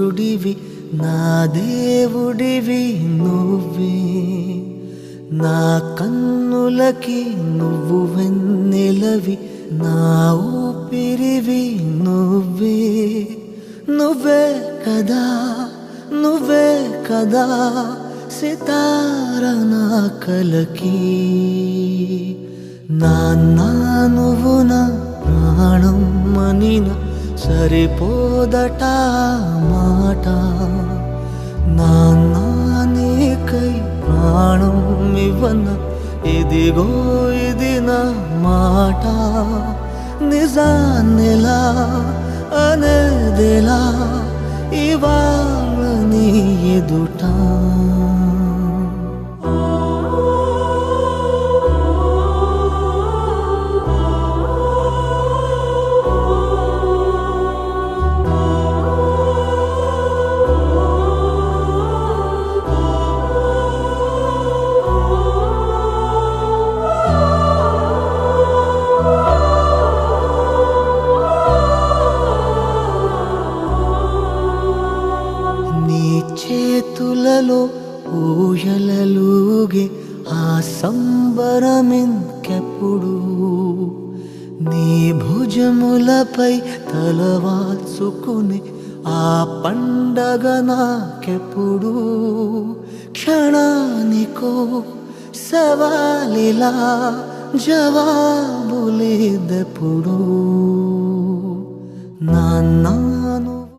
సూర్యుడివి నా దేవుడివి నువ్వే నా కన్నులకి నువ్వు వెన్నెలవి నా ఊపిరివి నువ్వే నువ్వే కదా నువ్వే కదా సితార నా కలకి నాన్న నువ్వు నా ప్రాణం మనిన సరిపోదట మాట నాన్న నీకై ప్రాణం ఇవ్వన ఇదిగో ఇది నా మాట నిజాన్నెలా అనేదెలా ఇవాళ నీ ఎదుట చేతులలో ఊయలలుగే ఆ సంబరమింకెప్పుడు నీ భుజములపై తలవాల్చుకుని ఆ పండగ నాకెప్పుడు క్షణానికో సవాలిలా జవాబులేదెప్పుడు నాన్న